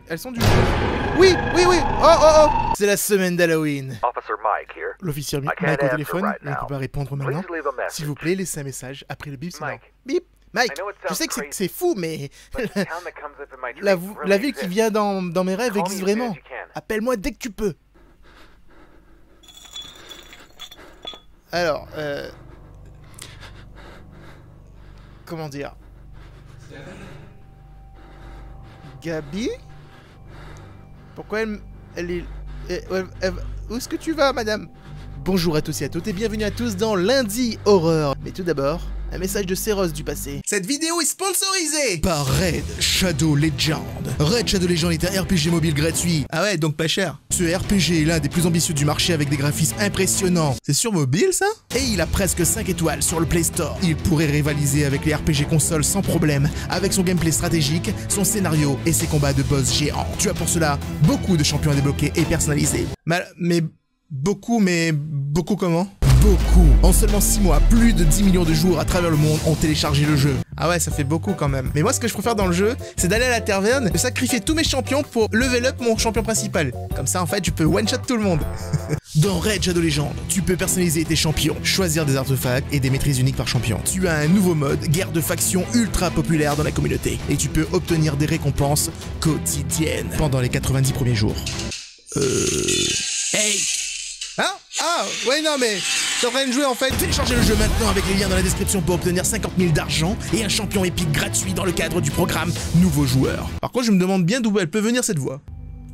Elles sont du jeu. Oui, oui, oui. Oh. C'est la semaine d'Halloween. L'officier Mike au téléphone, il ne peut pas répondre maintenant. S'il vous plaît, laissez un message après le bip sonore. Bip. Mike, je sais que c'est fou, mais la ville qui vient dans mes rêves existe vraiment. Appelle-moi dès que tu peux. Alors, comment dire? Gabi? Pourquoi elle est... où est-ce que tu vas, madame? Bonjour à tous et à toutes et bienvenue à tous dans Lundi Horreur. Mais tout d'abord, un message de Céros du passé. Cette vidéo est sponsorisée par Raid Shadow Legend. Raid Shadow Legend est un RPG mobile gratuit. Ah ouais, donc pas cher. Ce RPG est l'un des plus ambitieux du marché avec des graphismes impressionnants. C'est sur mobile ça? Et il a presque 5 étoiles sur le Play Store. Il pourrait rivaliser avec les RPG consoles sans problème, avec son gameplay stratégique, son scénario et ses combats de boss géants. Tu as pour cela beaucoup de champions à débloquer et personnalisés. Mais beaucoup comment? Beaucoup. En seulement 6 mois, plus de 10 millions de joueurs à travers le monde ont téléchargé le jeu. Ah ouais, ça fait beaucoup quand même. Mais moi, ce que je préfère dans le jeu, c'est d'aller à la taverne, de sacrifier tous mes champions pour level up mon champion principal. Comme ça, en fait, je peux one-shot tout le monde. Dans Raid Shadow Legend, tu peux personnaliser tes champions, choisir des artefacts et des maîtrises uniques par champion. Tu as un nouveau mode, guerre de faction ultra populaire dans la communauté. Et tu peux obtenir des récompenses quotidiennes pendant les 90 premiers jours. Hey! Hein? Ah, ouais, non, mais t'es en train de jouer en fait. Téléchargez le jeu maintenant avec les liens dans la description pour obtenir 50 000 d'argent et un champion épique gratuit dans le cadre du programme Nouveaux Joueurs. Par contre, je me demande bien d'où elle peut venir cette voix.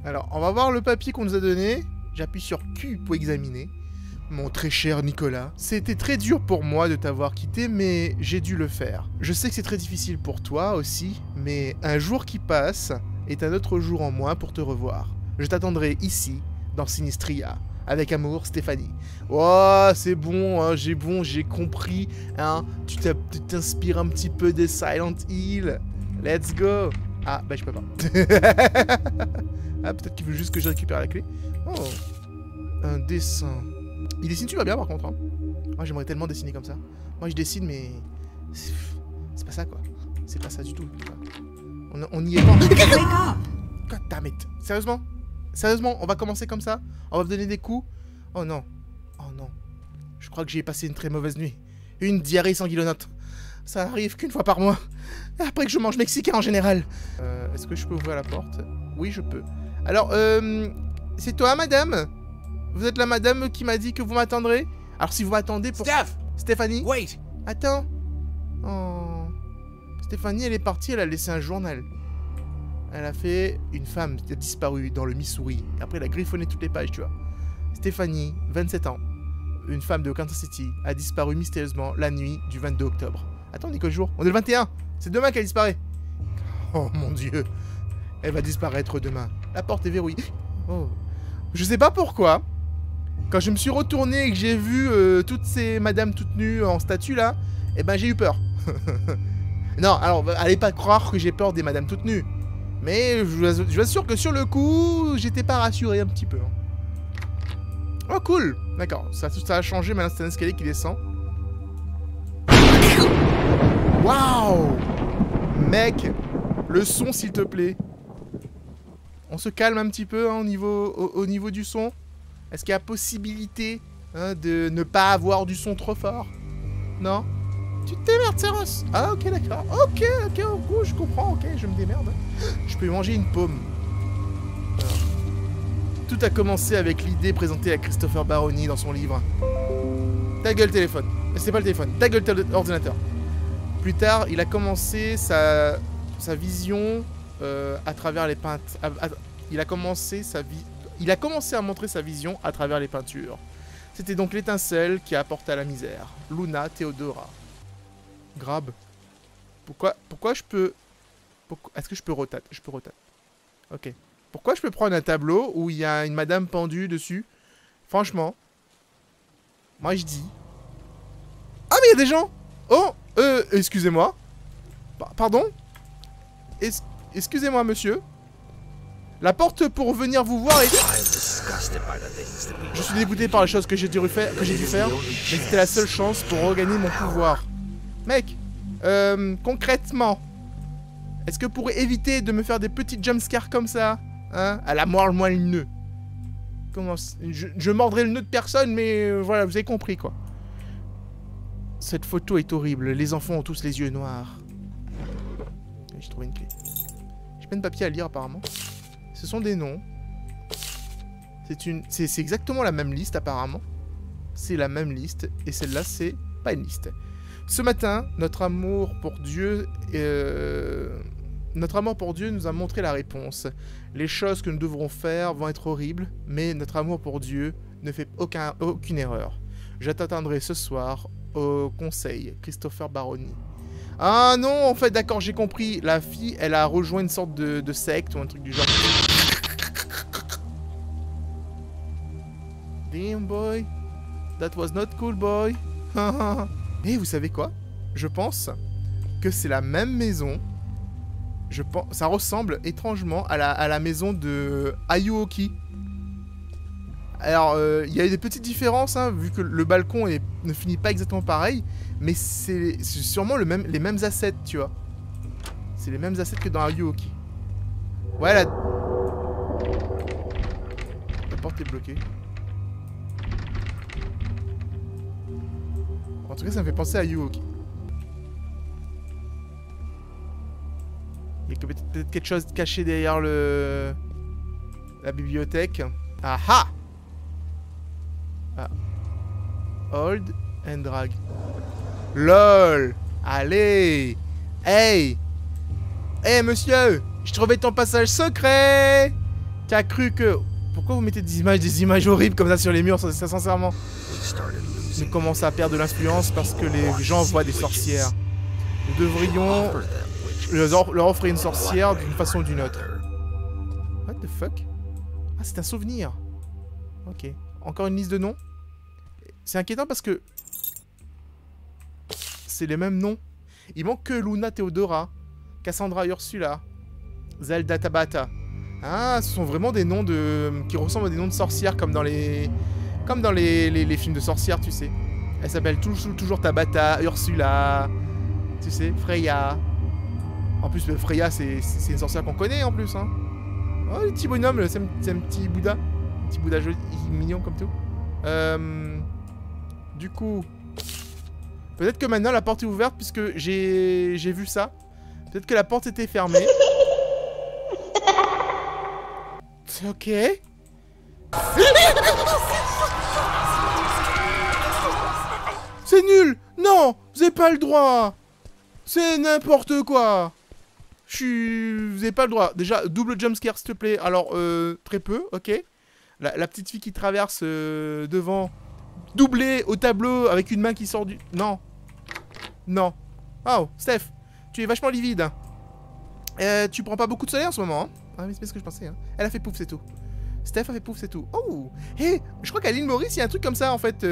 Alors, on va voir le papier qu'on nous a donné. J'appuie sur Q pour examiner. Mon très cher Nicolas, c'était très dur pour moi de t'avoir quitté, mais j'ai dû le faire. Je sais que c'est très difficile pour toi aussi, mais un jour qui passe est un autre jour en moins pour te revoir. Je t'attendrai ici, dans Sinistria. Avec amour, Stéphanie. Oh, c'est bon, hein, j'ai compris. Hein, tu t'inspires un petit peu des Silent Hill. Let's go. Ah, bah je peux pas. Ah, peut-être qu'il veut juste que je récupère la clé. Oh, un dessin. Il dessine super bien par contre. Hein. Moi, j'aimerais tellement dessiner comme ça. Moi, je dessine, mais c'est pas ça, quoi. C'est pas ça du tout. On y est pas. God damn it. Sérieusement? Sérieusement, on va commencer comme ça? On va me donner des coups? Oh non. Oh non. Je crois que j'ai passé une très mauvaise nuit. Une diarrhée sanguinolente. Ça arrive qu'une fois par mois. Après que je mange mexicain en général. Est-ce que je peux ouvrir la porte? Oui, je peux. Alors, c'est toi, madame? Vous êtes la madame qui m'a dit que vous m'attendrez? Alors, si vous m'attendez pour... Stéphanie? Wait! Attends. Oh. Stéphanie, elle est partie, elle a laissé un journal. Elle a fait une femme qui a disparu dans le Missouri. Après, elle a griffonné toutes les pages, tu vois. Stéphanie, 27 ans, une femme de Kansas City, a disparu mystérieusement la nuit du 22 octobre. Attends, on est quel jour? On est le 21. C'est demain qu'elle disparaît. Oh mon Dieu. Elle va disparaître demain. La porte est verrouillée. Oh. Je sais pas pourquoi. Quand je me suis retourné et que j'ai vu toutes ces madames toutes nues en statue là, eh ben j'ai eu peur. Non, alors, allez pas croire que j'ai peur des madames toutes nues. Mais je vous assure que sur le coup, j'étais pas rassuré un petit peu. Oh cool. D'accord, ça a changé, maintenant c'est un escalier qui descend. Waouh. Mec, le son s'il te plaît. On se calme un petit peu hein, au niveau du son. Est-ce qu'il y a possibilité hein, de ne pas avoir du son trop fort? Non? Tu te démerdes, Céros. Ah, ok, d'accord. Ok, je comprends, ok, je me démerde. Je peux manger une pomme. Alors. Tout a commencé avec l'idée présentée à Christopher Baroni dans son livre. Ta gueule, téléphone. C'est pas le téléphone. Ta gueule, ordinateur. Plus tard, il a commencé sa vision à travers les peintures. Il a commencé à montrer sa vision à travers les peintures. C'était donc l'étincelle qui a apporté à la misère. Luna Theodora. Grab. Pourquoi je peux... Est-ce que je peux rotate? Je peux rotate. Ok. Pourquoi je peux prendre un tableau où il y a une madame pendue dessus? Franchement. Moi je dis... Ah mais il y a des gens! Oh! Excusez-moi. Pardon? Excusez-moi monsieur. La porte pour venir vous voir est... Je suis dégoûté par les choses que j'ai dû faire, mais c'était la seule chance pour regagner mon pouvoir. Mec, concrètement, Est-ce que vous pourrez éviter de me faire des petits jumpscares comme ça? Hein? À la moelle moelle-nœud. Comment... Je mordrai le nœud de personne, mais voilà, vous avez compris, quoi. Cette photo est horrible. Les enfants ont tous les yeux noirs. J'ai trouvé une clé. J'ai plein de papier à lire, apparemment. Ce sont des noms. C'est exactement la même liste, apparemment. C'est la même liste. Et celle-là, c'est pas une liste. Ce matin, notre amour pour Dieu nous a montré la réponse. Les choses que nous devrons faire vont être horribles, mais notre amour pour Dieu ne fait aucune erreur. Je t'attendrai ce soir au conseil, Christopher Baroni. Ah non, en fait, d'accord, j'ai compris. La fille, elle a rejoint une sorte de secte ou un truc du genre. Damn boy, that was not cool boy. Et vous savez quoi? Je pense que c'est la même maison. Ça ressemble étrangement à la maison de Ayuoki. Alors, il y a des petites différences, hein, vu que le balcon ne finit pas exactement pareil. Mais c'est sûrement les mêmes assets, tu vois. C'est les mêmes assets que dans Ayuoki. Ouais, la porte est bloquée. En tout cas, ça me fait penser à Ayuoki. Il y a peut-être quelque chose caché derrière la bibliothèque. Aha! Ah. Hold and drag. LOL! Allez! Hey! Hey, monsieur! Je trouvais ton passage secret! T'as cru que... Pourquoi vous mettez des images horribles comme ça sur les murs, ça sincèrement? Nous commençons à perdre de l'influence parce que les gens voient des sorcières. Nous devrions leur offrir une sorcière d'une façon ou d'une autre. What the fuck? Ah, c'est un souvenir. Ok. Encore une liste de noms. C'est inquiétant parce que... c'est les mêmes noms. Il manque que Luna Theodora, Cassandra Ursula, Zelda Tabata. Ah, ce sont vraiment des noms qui ressemblent à des noms de sorcières comme dans les films de sorcières, tu sais. Elle s'appelle toujours Tabata, Ursula, tu sais, Freya. En plus, Freya, c'est une sorcière qu'on connaît en plus, hein. Oh, le petit bonhomme, c'est un petit Bouddha. Un petit Bouddha joli, mignon comme tout. Du coup... Peut-être que maintenant la porte est ouverte puisque j'ai vu ça. Peut-être que la porte était fermée. Ok. C'est nul! Non! Vous avez pas le droit! C'est n'importe quoi! Vous avez pas le droit. Déjà, double jumpscare s'il te plaît. Alors, très peu, ok. La petite fille qui traverse devant. Doublé au tableau avec une main qui sort du... Non. Non. Oh, Steph, tu es vachement livide. Tu prends pas beaucoup de soleil en ce moment, hein? Ah mais c'est ce que je pensais, hein. Elle a fait pouf, c'est tout. Steph a fait pouf, c'est tout. Oh! Hé, je crois qu'à l'île Maurice, il y a un truc comme ça, en fait.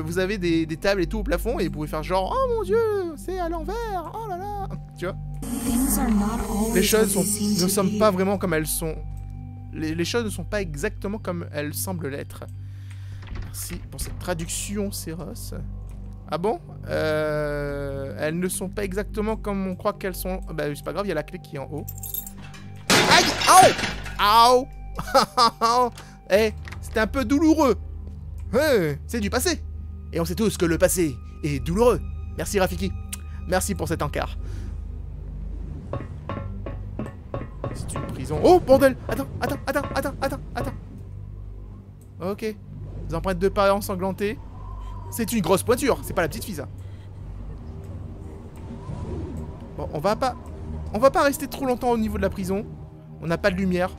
Vous avez des tables et tout au plafond, et vous pouvez faire genre... Oh mon dieu, c'est à l'envers. Oh là là. Tu vois? Les choses ne sont pas vraiment comme elles sont. Les choses ne sont pas exactement comme elles semblent l'être. Merci pour cette traduction, Céros. Ah bon? Elles ne sont pas exactement comme on croit qu'elles sont. Bah c'est pas grave, il y a la clé qui est en haut. Aïe! Aouh! Aouh! Eh, c'était un peu douloureux. C'est du passé. Et on sait tous que le passé est douloureux. Merci Rafiki. Merci pour cet encart. C'est une prison. Oh bordel! Attends. Ok. Les empreintes de pas ensanglantées. C'est une grosse pointure, c'est pas la petite fille ça. Bon, on va pas rester trop longtemps au niveau de la prison. On n'a pas de lumière.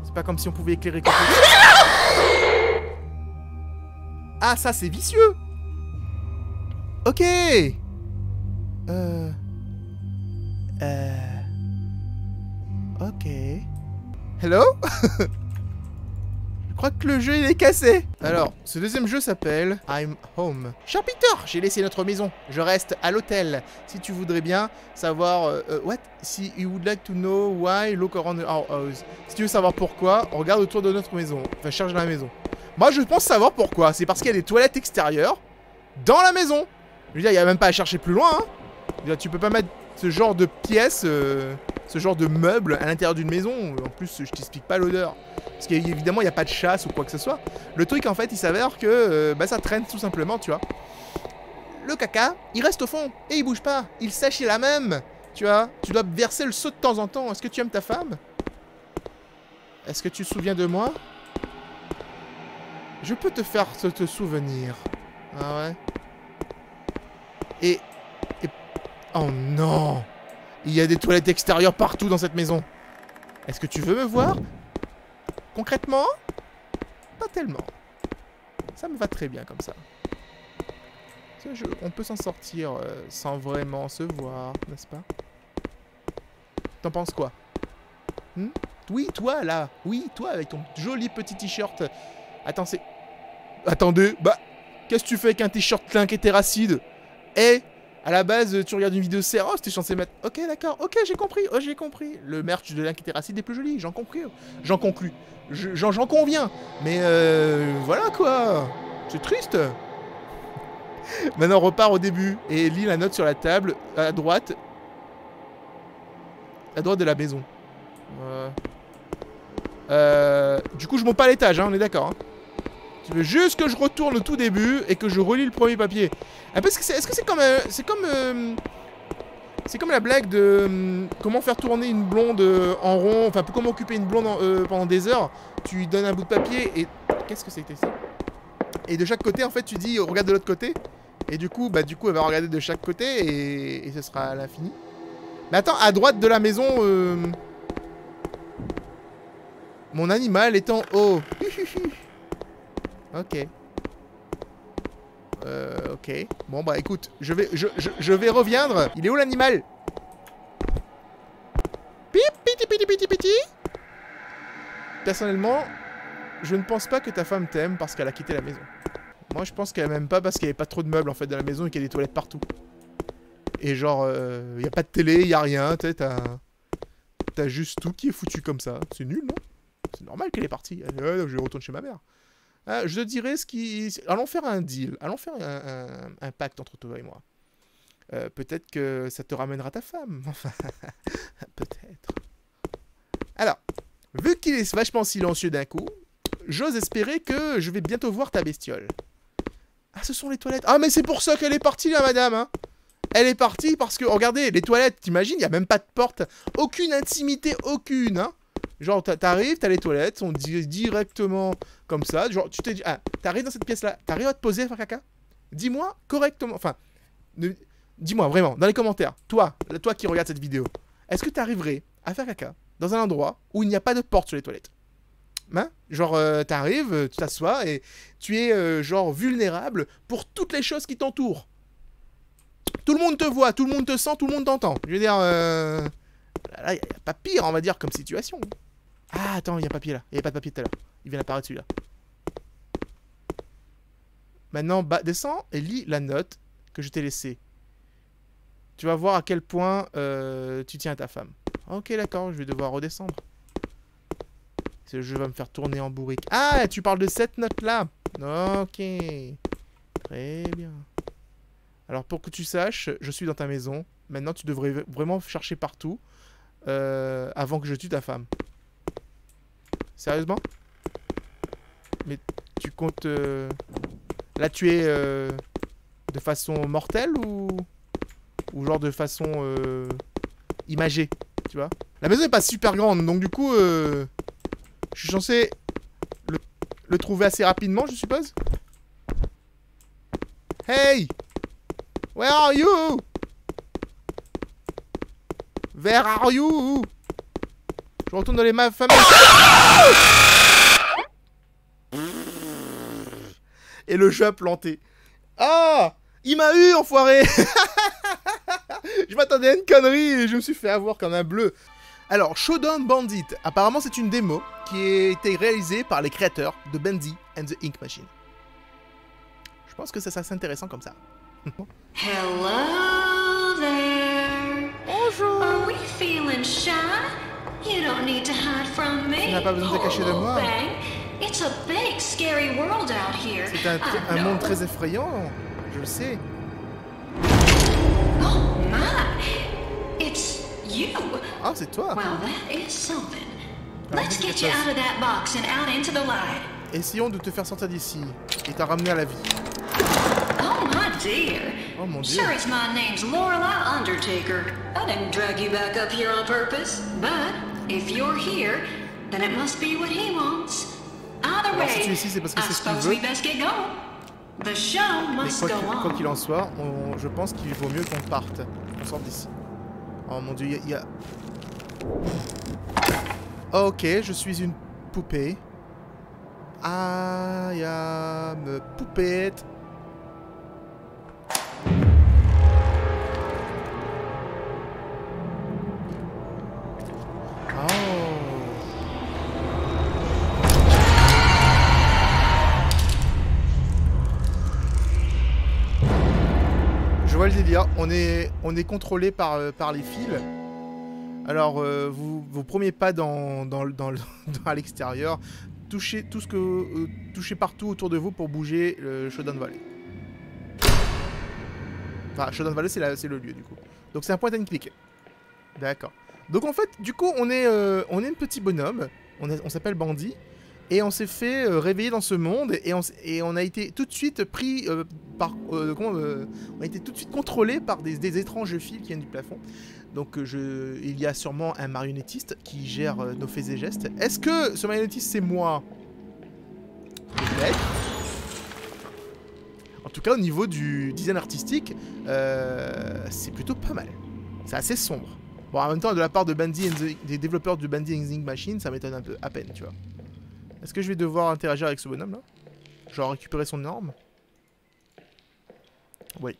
C'est pas comme si on pouvait éclairer quelque chose. Ah, ça c'est vicieux. Ok. Ok. Hello? Je crois que le jeu il est cassé. Alors, ce deuxième jeu s'appelle I'm Home. Cher Peter, j'ai laissé notre maison. Je reste à l'hôtel. Si tu voudrais bien savoir... what? Si you would like to know why, look around our house. Si tu veux savoir pourquoi, regarde autour de notre maison. Enfin, cherche dans la maison. Moi, je pense savoir pourquoi. C'est parce qu'il y a des toilettes extérieures dans la maison. Je veux dire, il n'y a même pas à chercher plus loin. Hein. Je veux dire, tu peux pas mettre ce genre de pièces ce genre de meuble à l'intérieur d'une maison. En plus, je t'explique pas l'odeur. Parce qu'évidemment, il n'y a pas de chasse ou quoi que ce soit. Le truc, en fait, il s'avère que ça traîne tout simplement, tu vois. Le caca, il reste au fond et il bouge pas. Il sèche la même, tu vois. Tu dois verser le seau de temps en temps. Est-ce que tu aimes ta femme? Est-ce que tu te souviens de moi? Je peux te faire te souvenir. Ah ouais. Et... Oh non! Il y a des toilettes extérieures partout dans cette maison. Est-ce que tu veux me voir? Concrètement? Pas tellement. Ça me va très bien comme ça. On peut s'en sortir sans vraiment se voir, n'est-ce pas? T'en penses quoi? Oui, toi, là. Oui, toi, avec ton joli petit t-shirt. Attends, c'est... Attendez, bah... Qu'est-ce que tu fais avec un t-shirt clinqué terracide? À la base, tu regardes une vidéo Seros, t'es censé mettre... Ok, d'accord, ok, j'ai compris, oh, j'ai compris. Le merch de l'interacide est plus joli, j'en conclus. J'en conviens. Mais voilà quoi. C'est triste. Maintenant, on repart au début. Et lis la note sur la table, à droite. À droite de la maison. Du coup, je monte pas à l'étage, hein, on est d'accord. Hein. Tu veux juste que je retourne au tout début et que je relis le premier papier. Est-ce que c'est comme... c'est comme la blague de... comment faire tourner une blonde en rond. Enfin, comment occuper une blonde pendant des heures. Tu lui donnes un bout de papier et... Qu'est-ce que c'était ça? Et de chaque côté, en fait, tu dis, regarde de l'autre côté. Et du coup, elle va regarder de chaque côté et ce sera à l'infini. Mais attends, à droite de la maison... Mon animal est en haut. Ok. Ok. Bon bah écoute, je vais reviendre. Il est où l'animal? Piti. Personnellement, je ne pense pas que ta femme t'aime parce qu'elle a quitté la maison. Moi je pense qu'elle m'aime pas parce qu'il n'y avait pas trop de meubles en fait dans la maison et qu'il y a des toilettes partout. Et genre, il n'y a pas de télé, il n'y a rien, tu sais, t'as juste tout qui est foutu comme ça. C'est nul, non? C'est normal qu'elle est partie. Je retourne chez ma mère. Je te dirais ce qui... Allons faire un deal. Allons faire un pacte entre toi et moi. Peut-être que ça te ramènera ta femme. Enfin, peut-être. Alors, vu qu'il est vachement silencieux d'un coup, j'ose espérer que je vais bientôt voir ta bestiole. Ah, ce sont les toilettes. Ah, mais c'est pour ça qu'elle est partie, là, madame. Hein. Elle est partie parce que, regardez, les toilettes, t'imagines, il n'y a même pas de porte. Aucune intimité, aucune, hein. Genre, t'arrives, t'as les toilettes, on dit directement comme ça. Genre, tu t'es dit, ah, t'arrives dans cette pièce-là, t'arrives à te poser, faire caca? Dis-moi correctement, enfin, dis-moi vraiment, dans les commentaires, toi qui regardes cette vidéo, est-ce que t'arriverais à faire caca dans un endroit où il n'y a pas de porte sur les toilettes? Hein? Genre, t'arrives, tu t'assois et tu es, genre, vulnérable pour toutes les choses qui t'entourent. Tout le monde te voit, tout le monde te sent, tout le monde t'entend. Je veux dire, là, il n'y a pas pire, on va dire, comme situation. Ah, attends, il y a un papier là. Il n'y avait pas de papier tout à l'heure. Il vient d'apparaître celui-là. Maintenant, descends et lis la note que je t'ai laissée. Tu vas voir à quel point tu tiens à ta femme. Ok, d'accord, je vais devoir redescendre. Ce jeu va me faire tourner en bourrique. Ah, tu parles de cette note-là. Ok. Très bien. Alors, pour que tu saches, je suis dans ta maison. Maintenant, tu devrais vraiment chercher partout avant que je tue ta femme. Sérieusement? Mais tu comptes la tuer de façon mortelle ou genre de façon imagée, tu vois? La maison n'est pas super grande, donc du coup, je suis censé le trouver assez rapidement, je suppose? Hey! Where are you? Where are you? Je retourne dans les familles. Et le jeu a planté. Ah! Il m'a eu, enfoiré. Je m'attendais à une connerie et je me suis fait avoir comme un bleu. Alors, Showdown Bandit. Apparemment, c'est une démo qui a été réalisée par les créateurs de Bendy and the Ink Machine. Je pense que ça serait intéressant comme ça. Hello there. Bonjour. Are we feeling shy? You don't need to hide from me. Tu n'as pas besoin de te cacher de moi. It's a big, scary world out here. C'est un monde très effrayant, je le sais. Oh my! It's You? Ah, c'est toi. Well, that is something. Alors, Let's dis get quelque you chose. out of that box and out into the light. Essayons de te faire sortir d'ici et t'a ramené à la vie. Oh my dear. Oh mon dieu. Sure as my name's Lorelei Undertaker. I didn't drag you back up here on purpose. But if you're here, then it must be what he wants. Either Alors si tu es way, ici, c'est parce que I c'est ce qu'il suppose veut. we best get going. The show Mais must go quoi on. qu'il en soit, je pense qu'il vaut mieux qu'on parte. On sorte d'ici. Oh mon dieu, il y a... Ok, je suis une poupée. I am a puppet. Je vois le délire. On est contrôlé par les fils. Alors, vous premier pas à l'extérieur. Touchez touchez partout autour de vous pour bouger le Shodan Valley. Enfin, Shodan Valley, c'est le lieu, du coup. Donc, c'est un point and click. D'accord. Donc, en fait, du coup, on est un petit bonhomme. On s'appelle Bandy. Et on s'est fait réveiller dans ce monde. Et on a été tout de suite pris on a été tout de suite contrôlé par des étranges fils qui viennent du plafond. Donc il y a sûrement un marionnettiste qui gère nos faits et gestes. Est-ce que ce marionnettiste c'est moi? Peut-être. En tout cas au niveau du design artistique, c'est plutôt pas mal. C'est assez sombre. Bon en même temps de la part de Bandy des développeurs du Bandy Ink Machine, ça m'étonne un peu à peine, tu vois. Est-ce que je vais devoir interagir avec ce bonhomme là? Genre récupérer son arme? Oui.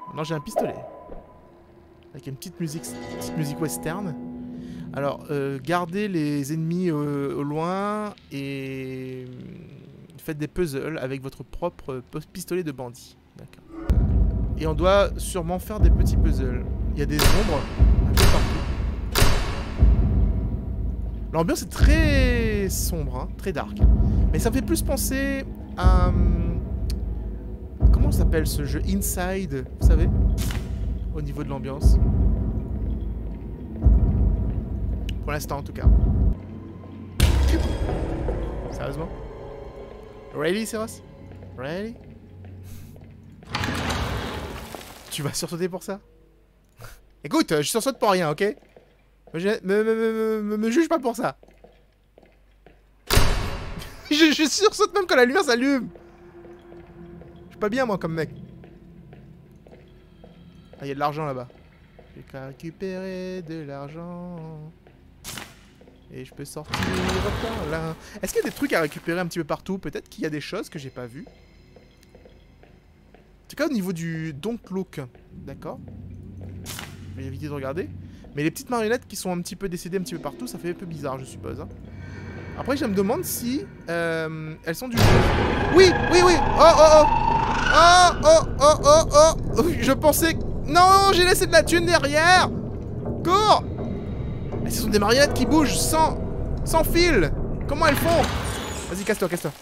Maintenant j'ai un pistolet. Avec une petite musique western. Alors, gardez les ennemis au loin et faites des puzzles avec votre propre pistolet de bandit. D'accord. Et on doit sûrement faire des petits puzzles. Il y a des ombres un peu partout. L'ambiance est très sombre, hein, très dark. Mais ça me fait plus penser à... comment s'appelle ce jeu? Inside, vous savez? Au niveau de l'ambiance. Pour l'instant, en tout cas. Sérieusement? Really, Seros? Really? Tu vas sursauter pour ça? Écoute, je sursaute pour rien, ok? Me juge pas pour ça. je sursaute même quand la lumière s'allume. Je suis pas bien, moi, comme mec. Ah, il y a de l'argent là-bas. J'ai qu'à récupérer de l'argent. Et je peux sortir par là. Est-ce qu'il y a des trucs à récupérer un petit peu partout? Peut-être qu'il y a des choses que j'ai pas vues. En tout cas, au niveau du Don't Look. D'accord. Je vais éviter de regarder. Mais les petites marionnettes qui sont un petit peu décédées un petit peu partout, ça fait un peu bizarre, je suppose. Hein. Après, je me demande si elles sont du jeu. Oui, oui, oui. Oh, oh, oh. Oh, oh, oh, oh, oh. Je pensais... Non, j'ai laissé de la thune derrière. Cours. Mais ce sont des marionnettes qui bougent sans fil. Comment elles font? Vas-y, casse-toi, casse-toi.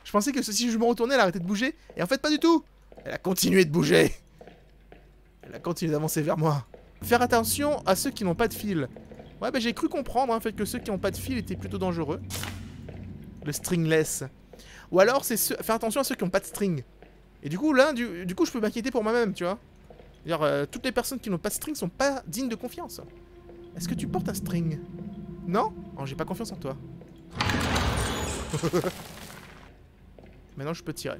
Je pensais que si je me retournais, elle arrêtait de bouger. Et en fait, pas du tout. Elle a continué de bouger. Elle a continué d'avancer vers moi. Faire attention à ceux qui n'ont pas de fil. Ouais, bah j'ai cru comprendre en fait que ceux qui n'ont pas de fil étaient plutôt dangereux. Le stringless. Ou alors, c'est faire attention à ceux qui n'ont pas de string. Et du coup, là, du coup, je peux m'inquiéter pour moi-même, tu vois. C'est-à-dire, toutes les personnes qui n'ont pas de string sont pas dignes de confiance. Est-ce que tu portes un string? Non? Oh, j'ai pas confiance en toi. Maintenant, je peux tirer.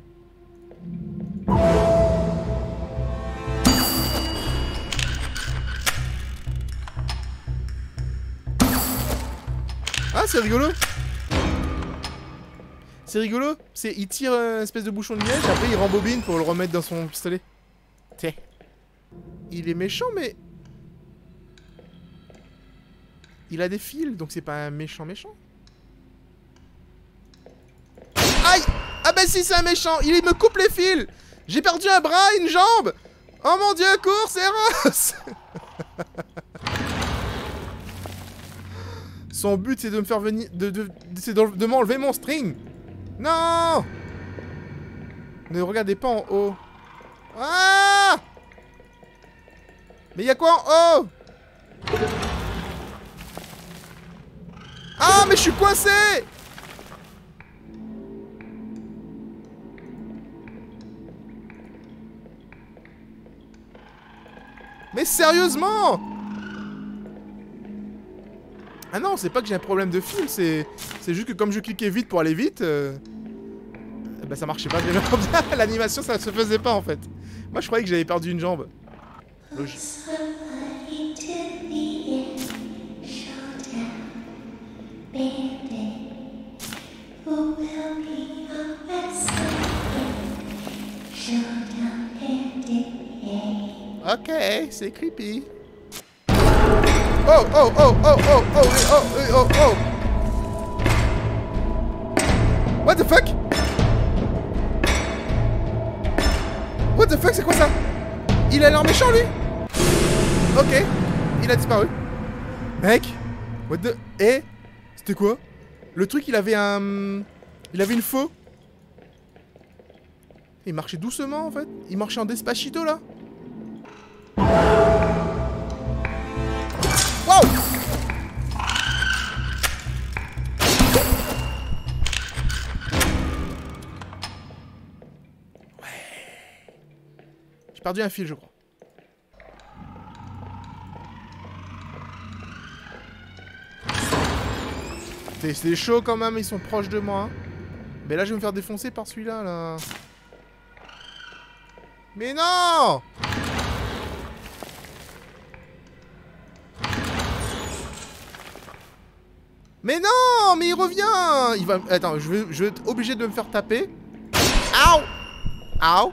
Ah, c'est rigolo. C'est rigolo. Il tire une espèce de bouchon de liège, après il rembobine pour le remettre dans son pistolet. Tiens. Il est méchant, mais... il a des fils, donc c'est pas un méchant. Aïe! Ah bah si, c'est un méchant. Il me coupe les fils. J'ai perdu un bras, une jambe. Oh mon dieu, cours, c'est Ross. Son but, c'est de me faire venir... de m'enlever mon string. Non! Ne regardez pas en haut. Ah! Mais y'a quoi en haut? Ah, mais je suis coincé! Mais sérieusement! Ah non, c'est pas que j'ai un problème de fil, c'est juste que comme je cliquais vite pour aller vite, bah ça marchait pas bien. L'animation, ça se faisait pas en fait. Moi, je croyais que j'avais perdu une jambe. Logique. Ok, c'est creepy. Oh, oh, oh, oh, oh, oh, oh, oh, oh. What the fuck? What the fuck, c'est quoi ça? Il a l'air méchant, lui? Ok, il a disparu. Mec, what the... Eh, c'était quoi? Le truc, il avait un... Il avait une faux. Il marchait doucement, en fait. Il marchait en Despacito, là. Wow! Ouais. J'ai perdu un fil, je crois. C'est chaud quand même, ils sont proches de moi. Mais là, je vais me faire défoncer par celui-là, là. Mais non! Mais non! Mais il revient! Il va... Attends, je vais être obligé de me faire taper. Aouh! Aouh!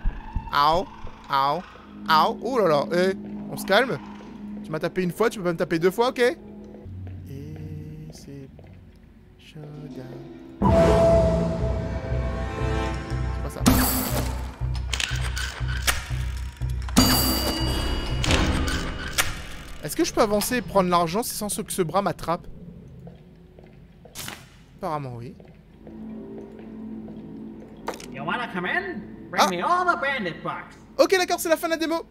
Aouh! Aouh! Aouh! Oh là là! Eh, on se calme. Tu m'as tapé une fois, tu peux pas me taper deux fois, ok? Et c'est... Showdown. C'est pas ça. Est-ce que je peux avancer et prendre l'argent sans que ce bras m'attrape? Apparemment, oui. You wanna come in? Bring me all the bandit box. Ok, d'accord, c'est la fin de la démo.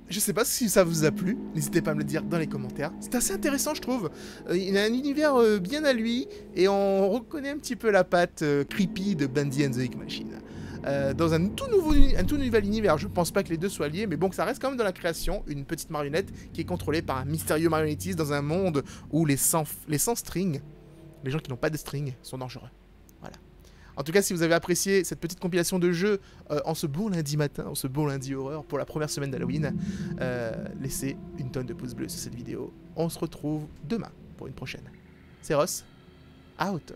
Je sais pas si ça vous a plu, n'hésitez pas à me le dire dans les commentaires. C'est assez intéressant, je trouve. Il a un univers bien à lui, et on reconnaît un petit peu la patte creepy de Bendy and the Ink Machine. Dans un tout nouvel univers, je pense pas que les deux soient liés, mais bon, que ça reste quand même dans la création, une petite marionnette qui est contrôlée par un mystérieux marionnettiste dans un monde où les sans string, les gens qui n'ont pas de string, sont dangereux. Voilà. En tout cas, si vous avez apprécié cette petite compilation de jeux en ce bon lundi matin, en ce bon lundi horreur pour la première semaine d'Halloween, laissez une tonne de pouces bleus sur cette vidéo. On se retrouve demain pour une prochaine. C'est Ross, out.